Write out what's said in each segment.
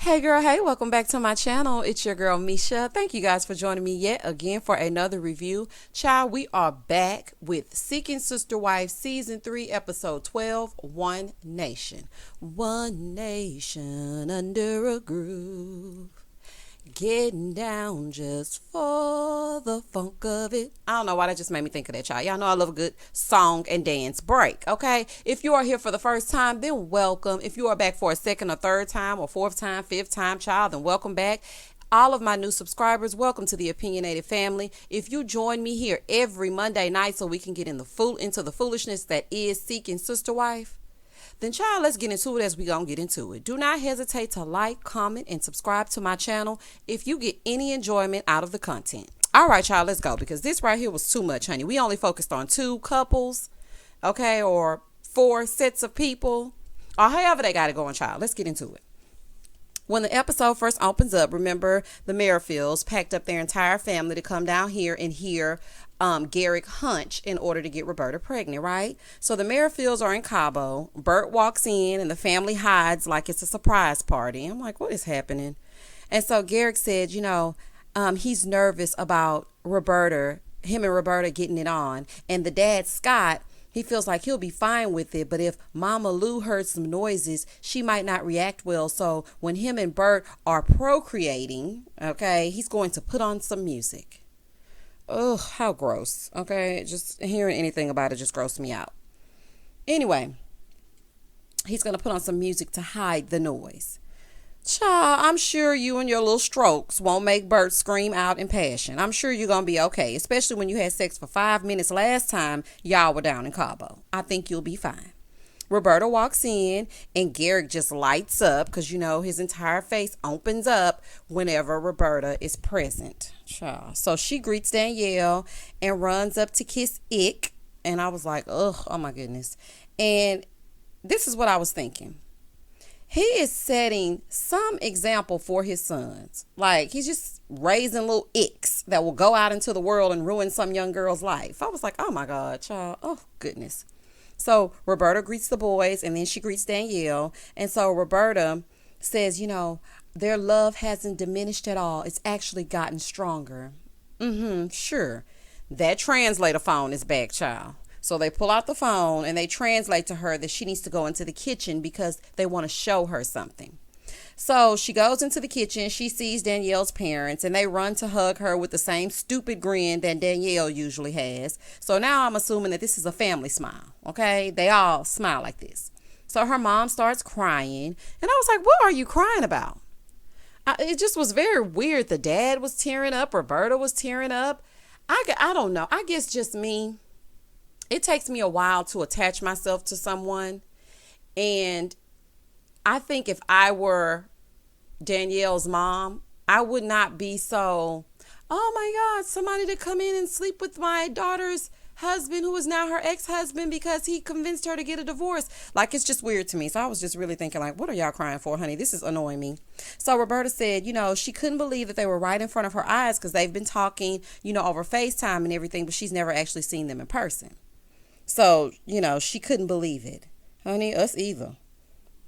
Hey girl, hey, welcome back to my channel. It's your girl Misha. Thank you guys for joining me yet again for another review. Child, we are back with Seeking Sister Wife Season 3, Episode 12, One Nation. One nation under a groove. Getting down just for the funk of it. I don't know why that just made me think of that, child. Y'all know I love a good song and dance break, okay? If you are here for the first time, then welcome. If you are back for a second or third time or fourth time, fifth time, child, then welcome back. All of my new subscribers, welcome to the Opinionated family. If you join me here every Monday night so we can get into the foolishness that is Seeking Sister Wife, then child, let's get into it as we gonna get into it. Do not hesitate to like, comment, and subscribe to my channel if you get any enjoyment out of the content. All right, child, let's go, because this right here was too much, honey. We only focused on 2 couples, okay, or 4 sets of people, or however they got it going, child. Let's get into it. When the episode first opens up, remember the Merrifields packed up their entire family to come down here and hear Garrick hunch in order to get Roberta pregnant, right? So the Merrifields are in Cabo. Bert walks in and the family hides like it's a surprise party. I'm like, what is happening? And so Garrick said, he's nervous about him and Roberta getting it on. And the dad, Scott, he feels like he'll be fine with it, but if Mama Lou heard some noises, she might not react well. So when him and Bert are procreating, okay, he's going to put on some music. Ugh, how gross. Okay, just hearing anything about it just grossed me out. Anyway, he's going to put on some music to hide the noise. Child, I'm sure you and your little strokes won't make Bert scream out in passion. I'm sure you're going to be okay, especially when you had sex for 5 minutes last time y'all were down in Cabo. I think you'll be fine. Roberta walks in and Garrick just lights up because, his entire face opens up whenever Roberta is present. Child. So she greets Danielle and runs up to kiss Ick. And I was like, ugh, oh my goodness. And this is what I was thinking. He is setting some example for his sons. Like, he's just raising little icks that will go out into the world and ruin some young girl's life. I was like, oh my God, child. Oh, goodness. So Roberta greets the boys and then she greets Danielle. And so Roberta says, their love hasn't diminished at all. It's actually gotten stronger. Sure. That translator phone is back, child. So they pull out the phone and they translate to her that she needs to go into the kitchen because they want to show her something. So she goes into the kitchen. She sees Danielle's parents and they run to hug her with the same stupid grin that Danielle usually has. So now I'm assuming that this is a family smile. Okay. They all smile like this. So her mom starts crying and I was like, what are you crying about? It just was very weird. The dad was tearing up. Roberta was tearing up. I don't know. I guess just me. It takes me a while to attach myself to someone. And I think if I were Danielle's mom, I would not be so, oh my God, somebody to come in and sleep with my daughter's husband who is now her ex-husband because he convinced her to get a divorce. Like, it's just weird to me. So I was just really thinking, like, what are y'all crying for, honey? This is annoying me. So Roberta said, she couldn't believe that they were right in front of her eyes because they've been talking, over FaceTime and everything, but she's never actually seen them in person. So, she couldn't believe it. Honey, us either.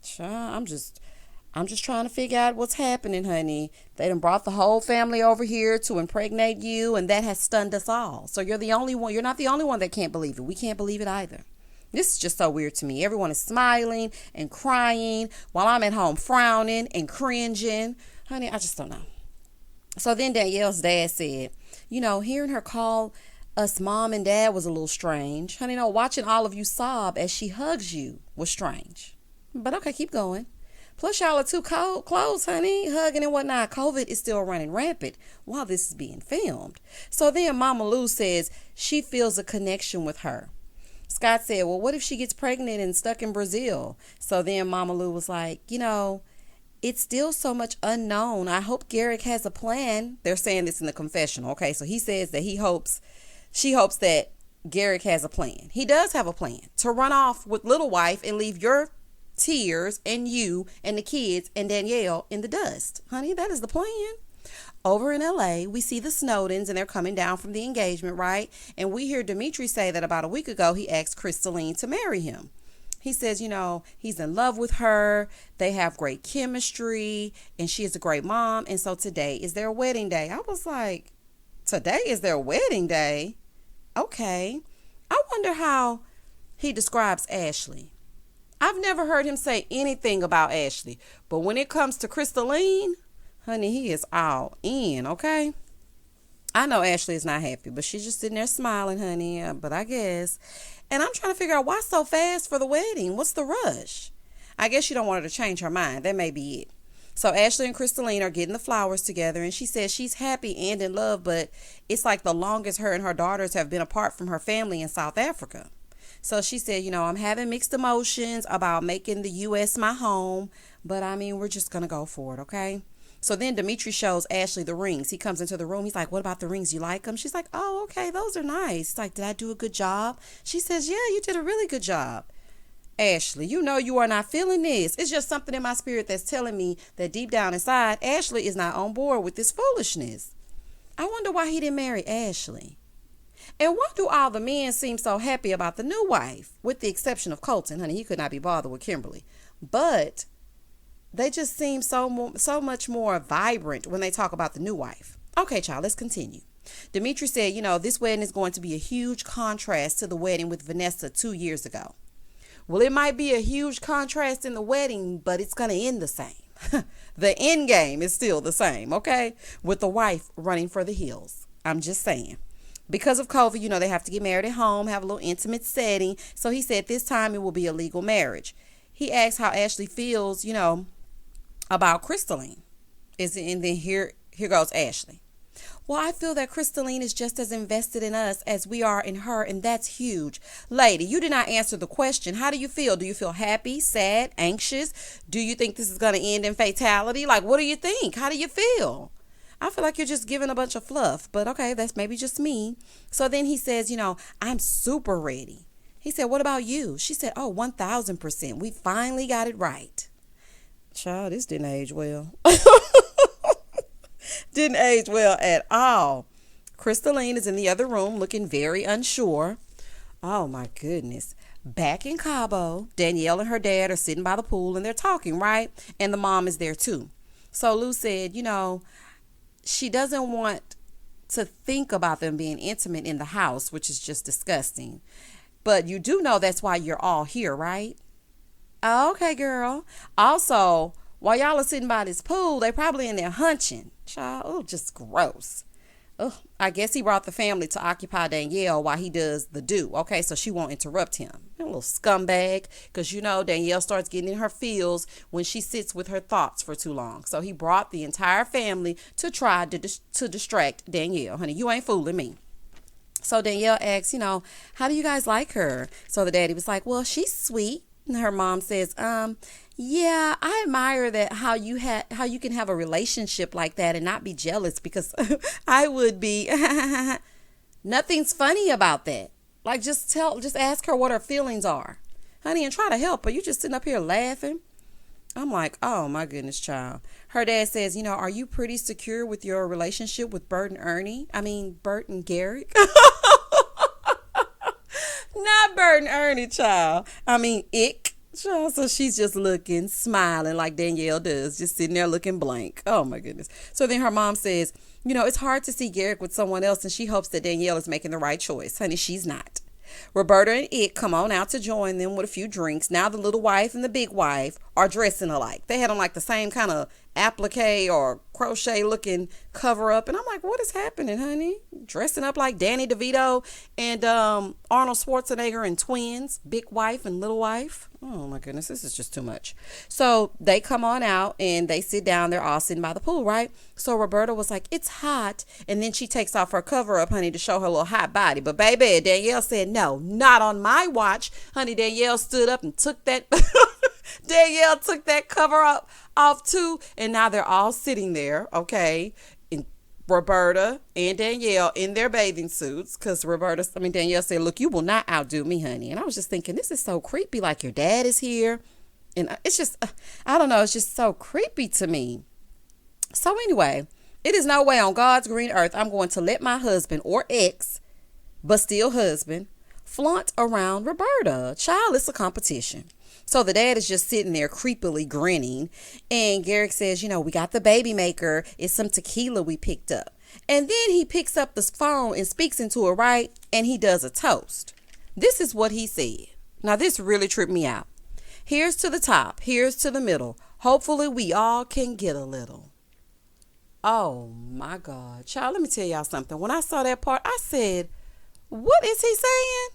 Child, I'm just trying to figure out what's happening, honey. They done brought the whole family over here to impregnate you, and that has stunned us all. So you're the only one. You're not the only one that can't believe it. We can't believe it either. This is just so weird to me. Everyone is smiling and crying while I'm at home frowning and cringing. Honey, I just don't know. So then Danielle's dad said, hearing her call us mom and dad was a little strange. Honey, watching all of you sob as she hugs you was strange. But okay, keep going. Plus, y'all are too close, honey, hugging and whatnot. COVID is still running rampant while this is being filmed. So then Mama Lou says she feels a connection with her. Scott said, well, what if she gets pregnant and stuck in Brazil? So then Mama Lou was like, it's still so much unknown. I hope Garrick has a plan. They're saying this in the confessional. Okay, so he says that she hopes that Garrick has a plan. He does have a plan to run off with little wife and leave your tears and you and the kids and Danielle in the dust. Honey, that is the plan. Over in LA, we see the Snowdens and they're coming down from the engagement, right? And we hear Dimitri say that about a week ago, he asked Crystalline to marry him. He says, he's in love with her. They have great chemistry and she is a great mom. And so today is their wedding day. I was like, today is their wedding day? Okay. I wonder how he describes Ashley. I've never heard him say anything about Ashley. But when it comes to Crystalline, honey, he is all in, okay? I know Ashley is not happy, but she's just sitting there smiling, honey. But I guess. And I'm trying to figure out why so fast for the wedding. What's the rush? I guess you don't want her to change her mind. That may be it. So Ashley and Crystalline are getting the flowers together, and she says she's happy and in love, but it's like the longest her and her daughters have been apart from her family in South Africa. So she said, I'm having mixed emotions about making the U.S. my home, but I mean, we're just going to go for it, okay? So then Dimitri shows Ashley the rings. He comes into the room. He's like, what about the rings? You like them? She's like, oh, okay, those are nice. He's like, did I do a good job? She says, yeah, you did a really good job. Ashley, you are not feeling this. It's just something in my spirit that's telling me that deep down inside, Ashley is not on board with this foolishness. I wonder why he didn't marry Ashley. And why do all the men seem so happy about the new wife? With the exception of Colton, honey, he could not be bothered with Kimberly. But they just seem so much more vibrant when they talk about the new wife. Okay, child, let's continue. Dimitri said, this wedding is going to be a huge contrast to the wedding with Vanessa 2 years ago. Well, it might be a huge contrast in the wedding, but it's going to end the same. The end game is still the same, okay? With the wife running for the hills. I'm just saying. Because of COVID, they have to get married at home, have a little intimate setting. So he said this time it will be a legal marriage. He asked how Ashley feels, about Crystalline. And then here goes Ashley. Well, I feel that Crystalline is just as invested in us as we are in her, and that's huge. Lady, you did not answer the question. How do you feel? Do you feel happy, sad, anxious? Do you think this is going to end in fatality? Like, what do you think? How do you feel? I feel like you're just giving a bunch of fluff, but okay, that's maybe just me. So then he says, I'm super ready. He said, what about you? She said, oh, 1000%. We finally got it right. Child, this didn't age well. Didn't age well at all. Crystalline is in the other room looking very unsure. Oh my goodness. Back in Cabo, Danielle and her dad are sitting by the pool and they're talking, right? And the mom is there too. So Lou said, she doesn't want to think about them being intimate in the house, which is just disgusting. But you do know that's why you're all here, right? Oh, okay, girl. Also, while y'all are sitting by this pool, they probably in there hunching. Child, oh, just gross. Oh, I guess he brought the family to occupy Danielle while he does the do. Okay, so she won't interrupt him. A little scumbag, because Danielle starts getting in her feels when she sits with her thoughts for too long. So he brought the entire family to try to distract Danielle. Honey, you ain't fooling me. So Danielle asks, how do you guys like her? So the daddy was like, well, she's sweet. And her mom says, yeah, I admire that how you can have a relationship like that and not be jealous, because I would be. Nothing's funny about that. Like, just ask her what her feelings are, honey, and try to help her. You just sitting up here laughing. I'm like, oh my goodness, child. Her dad says, are you pretty secure with your relationship with Bert and Garrick? Not Bert and Ernie, child. Ick. Child. So she's just looking, smiling like Danielle does, just sitting there looking blank. Oh my goodness. So then her mom says, it's hard to see Garrick with someone else, and she hopes that Danielle is making the right choice. Honey, she's not. Roberta and Ick come on out to join them with a few drinks. Now the little wife and the big wife are dressing alike. They had on like the same kind of applique or crochet looking cover up. And I'm like, what is happening, honey? Dressing up like Danny DeVito and Arnold Schwarzenegger and twins, big wife and little wife. Oh my goodness, this is just too much. So they come on out and they sit down. They're all sitting by the pool, right? So Roberta was like, it's hot. And then she takes off her cover up, honey, to show her little hot body. But baby, Danielle said, no, not on my watch. Honey, Danielle stood up and took that. Danielle took that cover up off too. And now they're all sitting there, okay? And Roberta and Danielle in their bathing suits, because Danielle said, look, you will not outdo me, honey. And I was just thinking, this is so creepy. Like, your dad is here. And it's just, I don't know, it's just so creepy to me. So anyway, it is no way on God's green earth I'm going to let my husband or ex, but still husband, flaunt around Roberta. Child, it's a competition. So the dad is just sitting there creepily grinning. And Garrick says, we got the baby maker. It's some tequila we picked up. And then he picks up the phone and speaks into it, right? And he does a toast. This is what he said. Now, this really tripped me out. Here's to the top. Here's to the middle. Hopefully we all can get a little. Oh, my God. Child, let me tell y'all something. When I saw that part, I said, what is he saying?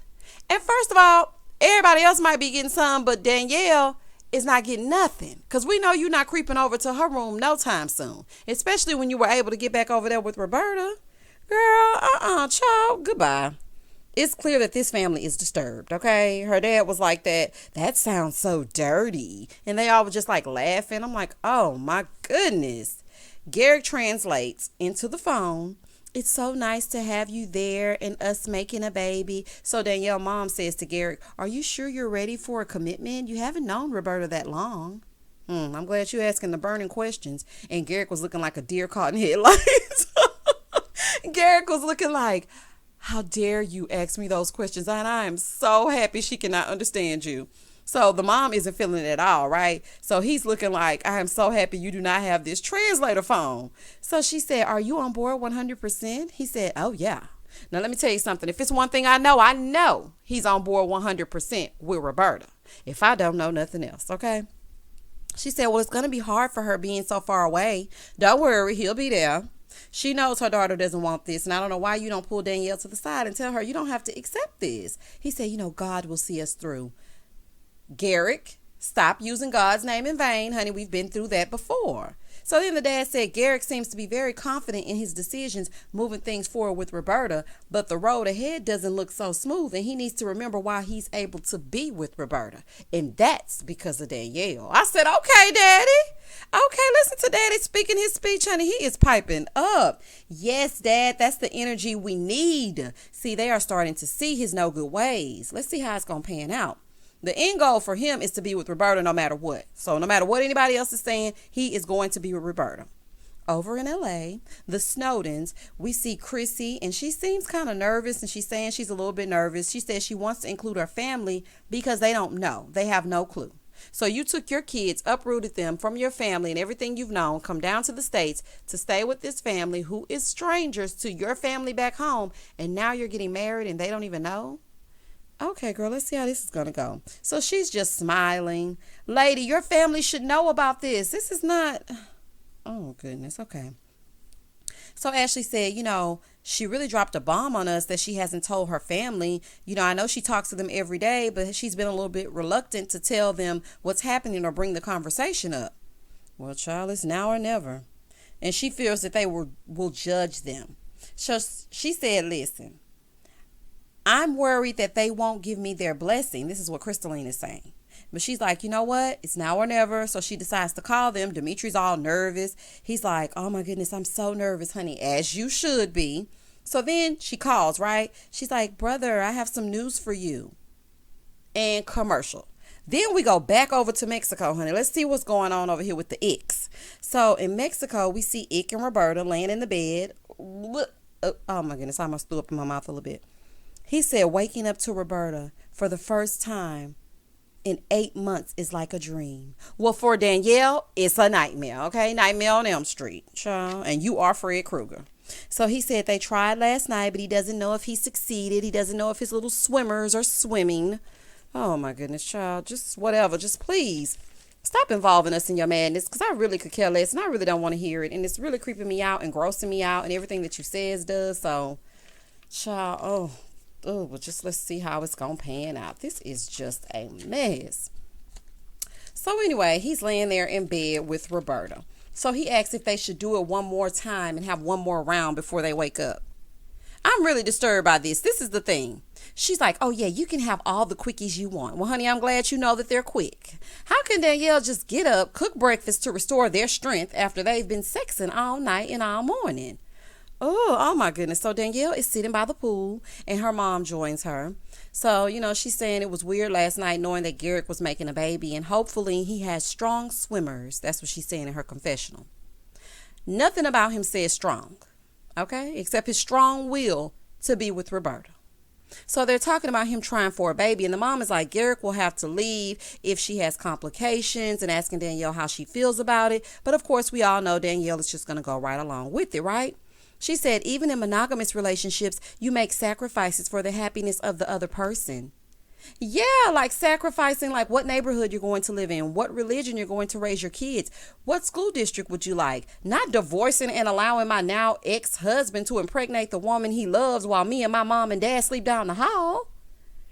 And first of all, everybody else might be getting some, but Danielle is not getting nothing. Because we know you're not creeping over to her room no time soon. Especially when you were able to get back over there with Roberta. Girl, child, goodbye. It's clear that this family is disturbed, okay? Her dad was like that sounds so dirty. And they all were just like laughing. I'm like, oh my goodness. Garrick translates into the phone. It's so nice to have you there and us making a baby. So Danielle mom says to Garrick, are you sure you're ready for a commitment? You haven't known Roberta that long. I'm glad you're asking the burning questions. And Garrick was looking like a deer caught in headlights. Garrick was looking like, how dare you ask me those questions? And I am so happy she cannot understand you. So the mom isn't feeling it at all, right? So he's looking like, I am so happy you do not have this translator phone. So she said, are you on board 100%? He said, oh, yeah. Now, let me tell you something. If it's one thing I know he's on board 100% with Roberta. If I don't know nothing else, okay? She said, well, it's going to be hard for her being so far away. Don't worry, he'll be there. She knows her daughter doesn't want this, and I don't know why you don't pull Danielle to the side and tell her you don't have to accept this. He said, God will see us through. Garrick, stop using God's name in vain, honey. We've been through that before. So then the dad said Garrick seems to be very confident in his decisions, moving things forward with Roberta, but the road ahead doesn't look so smooth, and he needs to remember why he's able to be with Roberta, and that's because of Danielle. I said, okay, Daddy. Okay, listen to Daddy speaking his speech, honey. He is piping up. Yes, Dad, that's the energy we need. See, they are starting to see his no good ways. Let's see how it's going to pan out. The end goal for him is to be with Roberta no matter what. So no matter what anybody else is saying, he is going to be with Roberta. Over in LA, the Snowdens, we see Chrissy, and she seems kind of nervous, and she's saying she's a little bit nervous. She says she wants to include her family because they don't know. They have no clue. So you took your kids, uprooted them from your family and everything you've known, come down to the States to stay with this family who is strangers to your family back home, and now you're getting married and they don't even know? Okay, girl, let's see how this is going to go. So she's just smiling. Lady, your family should know about this. This is not... Oh, goodness. Okay. So Ashley said, she really dropped a bomb on us that she hasn't told her family. I know she talks to them every day, but she's been a little bit reluctant to tell them what's happening or bring the conversation up. Well, child, it's now or never. And she fears that they will judge them. So she said, listen, I'm worried that they won't give me their blessing. This is what Crystalline is saying. But she's like, you know what? It's now or never. So she decides to call them. Dimitri's all nervous. He's like, oh my goodness, I'm so nervous, honey, as you should be. So then she calls, right? She's like, brother, I have some news for you. And commercial. Then we go back over to Mexico, honey. Let's see what's going on over here with the Icks. So in Mexico, we see Ick and Roberta laying in the bed. Oh my goodness, I almost threw up in my mouth a little bit. He said waking up to Roberta for the first time in 8 months is like a dream. Well, for Danielle, it's a nightmare, okay? Nightmare on Elm Street, child. And you are Fred Krueger. So he said they tried last night, but he doesn't know if he succeeded. He doesn't know if his little swimmers are swimming. Oh, my goodness, child. Just whatever. Just please stop involving us in your madness, because I really could care less, and I really don't want to hear it. And it's really creeping me out and grossing me out, and everything that you says does. So, child, but just let's see how it's going to pan out. This is just a mess. So anyway, he's laying there in bed with Roberta. So he asks if they should do it one more time and have one more round before they wake up. I'm really disturbed by this. This is the thing. She's like, oh yeah, you can have all the quickies you want. Well, honey, I'm glad you know that they're quick. How can Danielle just get up, cook breakfast to restore their strength after they've been sexing all night and all morning? Oh my goodness. So Danielle is sitting by the pool and her mom joins her. So, she's saying it was weird last night knowing that Garrick was making a baby, and hopefully he has strong swimmers. That's what she's saying in her confessional. Nothing about him says strong, okay, except his strong will to be with Roberta. So they're talking about him trying for a baby, and the mom is like, Garrick will have to leave if she has complications, and asking Danielle how she feels about it. But of course, we all know Danielle is just going to go right along with it, right? She said, even in monogamous relationships, you make sacrifices for the happiness of the other person. Yeah, like sacrificing like what neighborhood you're going to live in, what religion you're going to raise your kids, what school district would you like, not divorcing and allowing my now ex-husband to impregnate the woman he loves while me and my mom and dad sleep down the hall.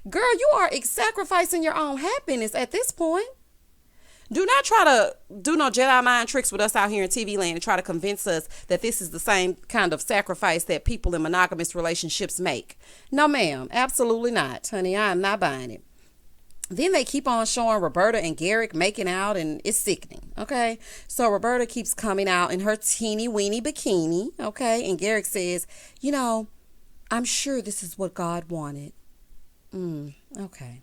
Girl, you are sacrificing your own happiness at this point. Do not try to do no Jedi mind tricks with us out here in TV land and try to convince us that this is the same kind of sacrifice that people in monogamous relationships make. No, ma'am. Absolutely not. Honey, I am not buying it. Then they keep on showing Roberta and Garrick making out, and it's sickening, okay? So Roberta keeps coming out in her teeny weeny bikini, okay? And Garrick says, I'm sure this is what God wanted. Okay.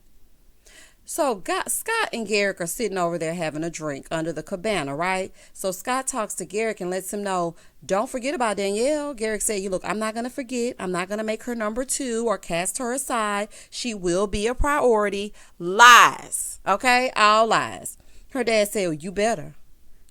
So Scott and Garrick are sitting over there having a drink under the cabana, right? So Scott talks to Garrick and lets him know, don't forget about Danielle. Garrick said, look, I'm not going to forget. I'm not going to make her number 2 or cast her aside. She will be a priority. Lies. Okay? All lies. Her dad said, well, you better.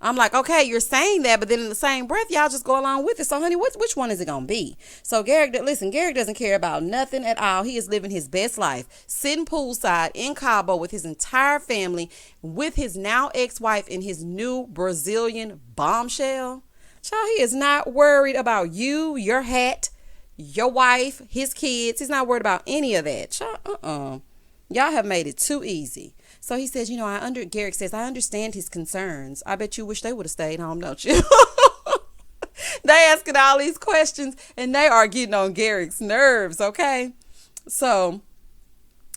I'm like, okay, you're saying that, but then in the same breath, y'all just go along with it. So, honey, which one is it going to be? So, Garrick doesn't care about nothing at all. He is living his best life, sitting poolside in Cabo with his entire family, with his now ex-wife and his new Brazilian bombshell. Child, he is not worried about you, your hat, your wife, his kids. He's not worried about any of that. Child, Y'all have made it too easy. So he says, Garrick says, I understand his concerns. I bet you wish they would have stayed home, don't you? They asking all these questions and they are getting on Garrick's nerves, okay? So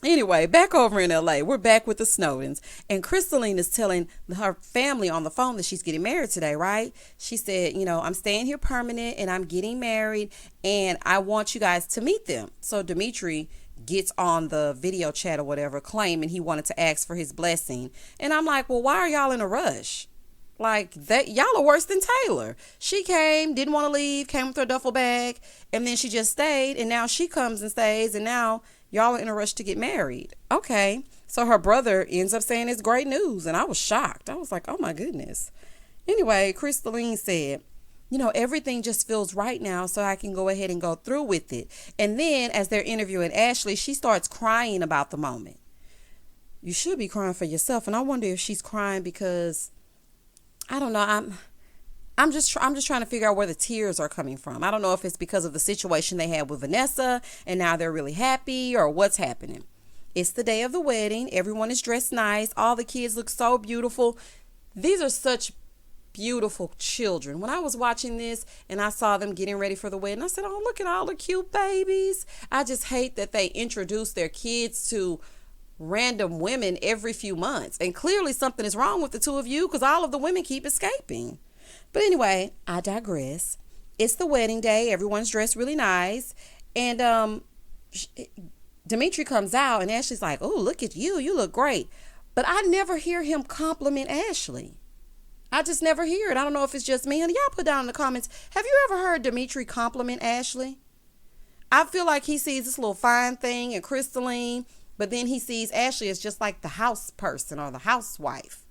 anyway, back over in LA, we're back with the Snowdens. And Crystalline is telling her family on the phone that she's getting married today, right? She said, I'm staying here permanent and I'm getting married and I want you guys to meet them. So Dimitri gets on the video chat or whatever, claiming he wanted to ask for his blessing. And I'm like, well, why are y'all in a rush? Like, that y'all are worse than Taylor. She came, didn't want to leave, came with her duffel bag, and then she just stayed, and now she comes and stays, and now y'all are in a rush to get married. Okay. So her brother ends up saying it's great news, and I was shocked. I was like, oh my goodness. Anyway, Crystalline said, everything just feels right now, so I can go ahead and go through with it. And then as they're interviewing Ashley, she starts crying about the moment. You should be crying for yourself. And I wonder if she's crying because, I don't know, I'm just trying to figure out where the tears are coming from. I don't know if it's because of the situation they had with Vanessa and now they're really happy or what's happening. It's the day of the wedding. Everyone is dressed nice. All the kids look so beautiful. These are such beautiful children. When I was watching this and I saw them getting ready for the wedding, I said, oh, look at all the cute babies. I just hate that they introduce their kids to random women every few months. And clearly something is wrong with the two of you because all of the women keep escaping. But anyway, I digress. It's the wedding day. Everyone's dressed really nice. And Dimitri comes out and Ashley's like, oh, look at you. You look great. But I never hear him compliment Ashley. I just never hear it. I don't know if it's just me. And y'all put down in the comments, have you ever heard Dimitri compliment Ashley? I feel like he sees this little fine thing in Crystalline, but then he sees Ashley as just like the house person or the housewife.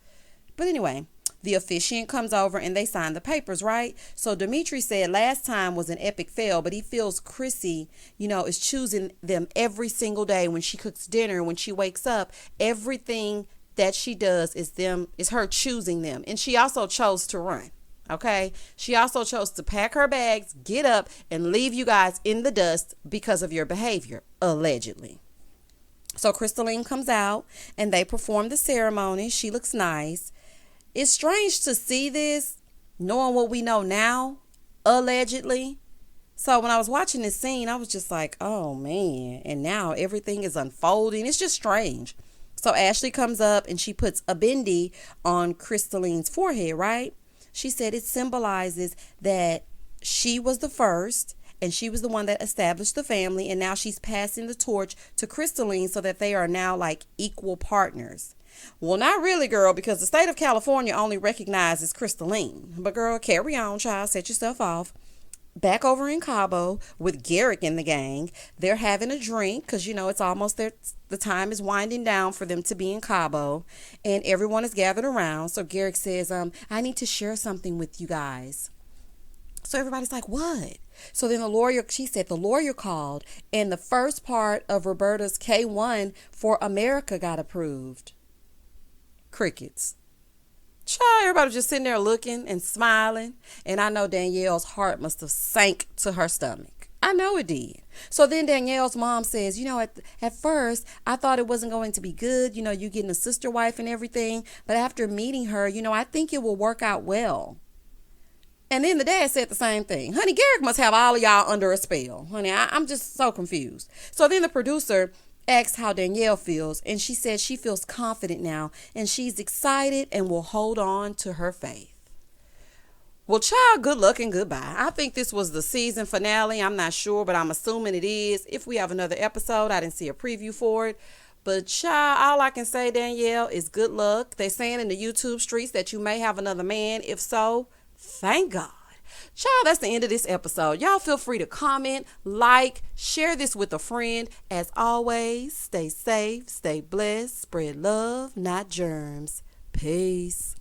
But anyway, the officiant comes over and they sign the papers, right? So Dimitri said last time was an epic fail, but he feels Chrissy, is choosing them every single day when she cooks dinner, when she wakes up, everything that she does is her choosing them. And she also chose to run. Okay. She also chose to pack her bags, get up and leave you guys in the dust because of your behavior, allegedly. So Crystalline comes out and they perform the ceremony. She looks nice. It's strange to see this, knowing what we know now, allegedly. So when I was watching this scene, I was just like, oh man. And now everything is unfolding. It's just strange. So Ashley comes up and she puts a bindi on Crystalline's forehead, right? She said it symbolizes that she was the first and she was the one that established the family. And now she's passing the torch to Crystalline so that they are now like equal partners. Well, not really, girl, because the state of California only recognizes Crystalline. But girl, carry on, child. Set yourself off. back over in Cabo with Garrick and the gang. They're having a drink because, it's almost the time is winding down for them to be in Cabo. And everyone is gathered around. So Garrick says, I need to share something with you guys. So everybody's like, what? So then she said the lawyer called and the first part of Roberta's K1 for America got approved. Crickets. Child, everybody was just sitting there looking and smiling. And I know Danielle's heart must have sank to her stomach. I know it did. So then Danielle's mom says, at first I thought it wasn't going to be good. You getting a sister wife and everything. But after meeting her, I think it will work out well. And then the dad said the same thing. Honey, Garrick must have all of y'all under a spell. Honey, I'm just so confused. So then the producer asked how Danielle feels, and she said she feels confident now, and she's excited and will hold on to her faith. Well, child, good luck and goodbye. I think this was the season finale. I'm not sure, but I'm assuming it is. If we have another episode, I didn't see a preview for it. But child, all I can say, Danielle, is good luck. They're saying in the YouTube streets that you may have another man. If so, thank God. Child, that's the end of this episode. Y'all feel free to comment, like, share this with a friend. As always, stay safe, stay blessed, spread love, not germs. Peace.